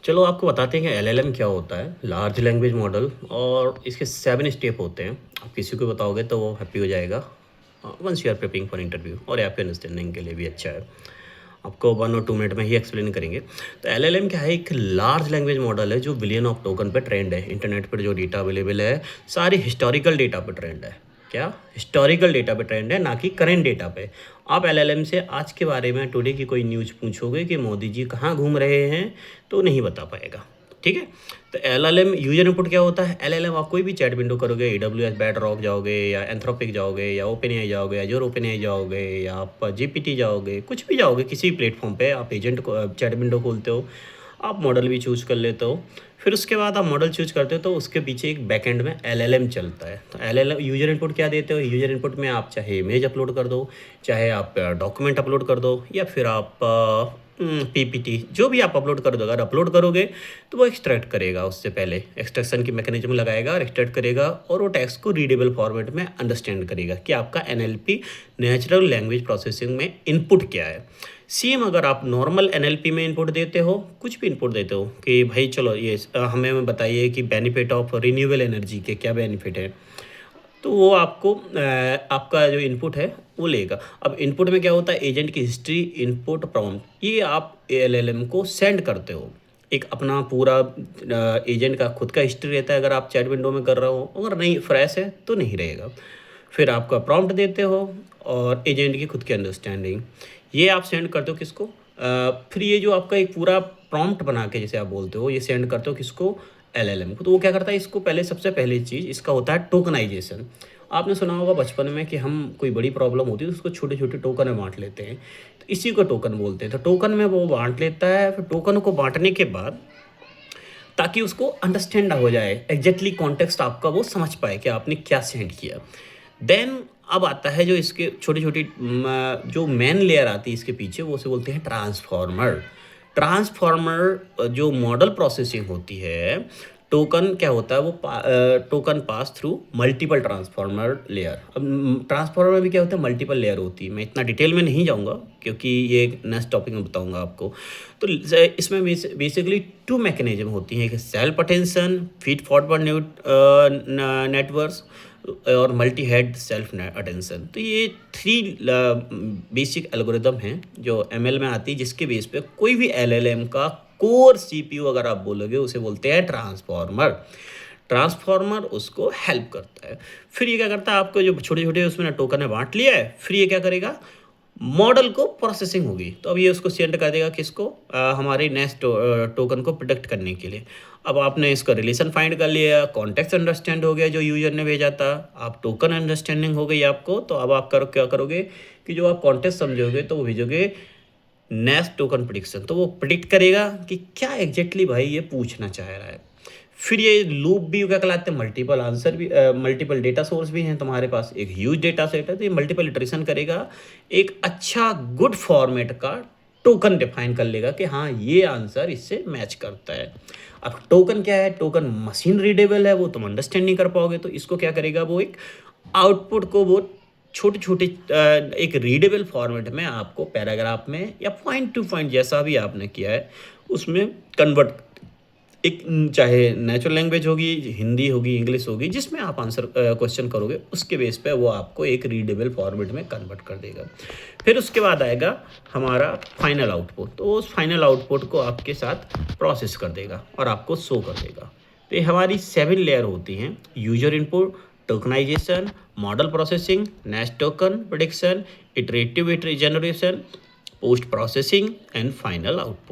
चलो आपको बताते हैं कि एलएलएम क्या होता है, लार्ज लैंग्वेज मॉडल और इसके 7 स्टेप होते हैं। आप किसी को बताओगे तो वो हैप्पी हो जाएगा once you are preparing for interview और आपके अंडरस्टैंडिंग के लिए भी अच्छा है। आपको 1 और 2 मिनट में ही एक्सप्लेन करेंगे। तो एलएलएम क्या है, एक लार्ज लैंग्वेज मॉडल है जो बिलियन ऑफ टोकन पे ट्रेंड है। इंटरनेट पर जो डेटा अवेलेबल है, सारी हिस्टोरिकल डेटा पे ट्रेंड है। क्या? हिस्टोरिकल डेटा पे ट्रेंड है, ना कि करेंट डेटा पे। आप एलएलएम से आज के बारे में टुडे की कोई न्यूज़ पूछोगे कि मोदी जी कहाँ घूम रहे हैं, तो नहीं बता पाएगा। ठीक है? तो एलएलएम यूजर इनपुट क्या होता है? एलएलएम आप कोई भी चैट विंडो करोगे, एडब्ल्यूएस बेडरॉक जाओगे या एंथ्रोपिक जाओगे या ओपनएआई जाओगे या जोर ओपनएआई जाओगे या आप जीपीटी जाओगे, कुछ भी जाओगे, किसी भी प्लेटफॉर्म पे आप एजेंट को चैट विंडो खोलते हो, आप मॉडल भी चूज़ कर लेते हो। फिर उसके बाद आप मॉडल चूज़ करते हो तो उसके पीछे एक बैकएंड में एलएलएम चलता है। तो एलएलएम यूजर इनपुट क्या देते हो? यूजर इनपुट में आप चाहे इमेज अपलोड कर दो, चाहे आप डॉक्यूमेंट अपलोड कर दो, या फिर आप पीपीटी जो भी आप अपलोड कर दो। अगर अपलोड करोगे तो वो एक्सट्रैक्ट करेगा, उससे पहले एक्सट्रैक्शन की मैकेनिज्म लगाएगा और एक्सट्रैक्ट करेगा और वो टेक्स्ट को रीडेबल फॉर्मेट में अंडरस्टैंड करेगा कि आपका एनएलपी नेचुरल लैंग्वेज प्रोसेसिंग में इनपुट क्या है। सेम अगर आप नॉर्मल एनएलपी में इनपुट देते हो, कुछ भी इनपुट देते हो कि भाई चलो ये हमें बताइए कि बेनिफिट ऑफ रिन्यूएबल एनर्जी के क्या बेनिफिट है, तो वो आपको आपका जो इनपुट है वो लेगा। अब इनपुट में क्या होता है? एजेंट की हिस्ट्री, इनपुट, प्रॉम्प्ट, ये आप एलएलएम को सेंड करते हो। एक अपना पूरा एजेंट का खुद का हिस्ट्री रहता है अगर आप चैट विंडो में कर रहे हो, अगर नहीं फ्रेश है तो नहीं रहेगा। फिर आपका प्रॉम्प्ट देते हो और एजेंट की खुद की अंडरस्टैंडिंग, ये आप सेंड करते हो किसको? फिर ये जो आपका एक पूरा प्रॉम्प्ट बना के जैसे आप बोलते हो, ये सेंड करते हो किसको? एलएलएम को। तो वो क्या करता है, इसको पहले सबसे पहली चीज़ इसका होता है टोकनाइजेशन। आपने सुना होगा बचपन में कि हम कोई बड़ी प्रॉब्लम होती है तो उसको छोटे छोटे टोकन में बांट लेते हैं, तो इसी को टोकन बोलते हैं। तो टोकन में वो बांट लेता है। फिर टोकन को बांटने के बाद ताकि उसको अंडरस्टैंड हो जाए, एग्जैक्टली कॉन्टेक्स्ट आपका वो समझ पाए कि आपने क्या सेंड किया। देन अब आता है जो इसके छोटी छोटी जो मेन लेयर आती है इसके पीछे, वो उसे बोलते हैं ट्रांसफॉर्मर। ट्रांसफॉर्मर जो मॉडल प्रोसेसिंग होती है, टोकन क्या होता है, वो token pass through multiple transformer layer. अब ट्रांसफॉर्मर में भी क्या होता है, मल्टीपल लेयर होती है। मैं इतना डिटेल में नहीं जाऊंगा क्योंकि ये एक नेक्स्ट टॉपिक में बताऊंगा आपको। तो इसमें बेसिकली 2 मैकेनिज्म होती हैं, एक self attention, feed forward networks और मल्टी हेड सेल्फ अटेंशन। तो ये 3 बेसिक एल्गोरिदम हैं जो एमएल में आती है, जिसके बेस पे कोई भी एलएलएम का कोर सीपीयू अगर आप बोलोगे उसे बोलते हैं ट्रांसफॉर्मर। ट्रांसफॉर्मर उसको हेल्प करता है। फिर ये क्या करता है, आपको जो छोटे छोटे उसमें टोकन है बांट लिया है, फिर ये क्या करेगा, मॉडल को प्रोसेसिंग होगी तो अब ये उसको सेंड कर देगा किसको? हमारे नेक्स्ट टोकन को प्रोडक्ट करने के लिए। अब आपने इसका रिलेशन फाइंड कर लिया, कॉन्टेक्स्ट अंडरस्टैंड हो गया जो यूजर ने भेजा था, आप टोकन अंडरस्टैंडिंग हो गई आपको। तो अब आप क्या करोगे कि जो आप कॉन्टेक्स्ट समझोगे तो वो भेजोगे नेक्स्ट टोकन प्रिडिक्शन। तो वो प्रिडिक्ट करेगा कि क्या एग्जैक्टली भाई ये पूछना चाह रहा है। फिर ये लूप भी क्या कहलाते हैं, मल्टीपल आंसर भी, मल्टीपल डेटा सोर्स भी हैं तुम्हारे पास, एक ह्यूज डेटा सेट है, तो ये मल्टीपल इटरेशन करेगा, एक अच्छा गुड फॉर्मेट का टोकन डिफाइन कर लेगा कि हाँ ये आंसर इससे मैच करता है। अब टोकन क्या है? टोकन मशीन रीडेबल है, वो तुम अंडरस्टैंड नहीं कर पाओगे, तो इसको क्या करेगा, वो एक आउटपुट को वो छोटे छोटे एक रीडेबल फॉर्मेट में आपको पैराग्राफ में या पॉइंट टू पॉइंट जैसा भी आपने किया है उसमें कन्वर्ट, एक चाहे नेचुरल लैंग्वेज होगी, हिंदी होगी, इंग्लिश होगी, जिसमें आप आंसर क्वेश्चन करोगे उसके बेस पे वो आपको एक रीडेबल फॉर्मेट में कन्वर्ट कर देगा। फिर उसके बाद आएगा हमारा फाइनल आउटपुट, तो उस फाइनल आउटपुट को आपके साथ प्रोसेस कर देगा और आपको शो कर देगा। तो ये हमारी 7 लेयर होती हैं, user input, tokenization, model processing, next token prediction, iterative generation, post processing and final output.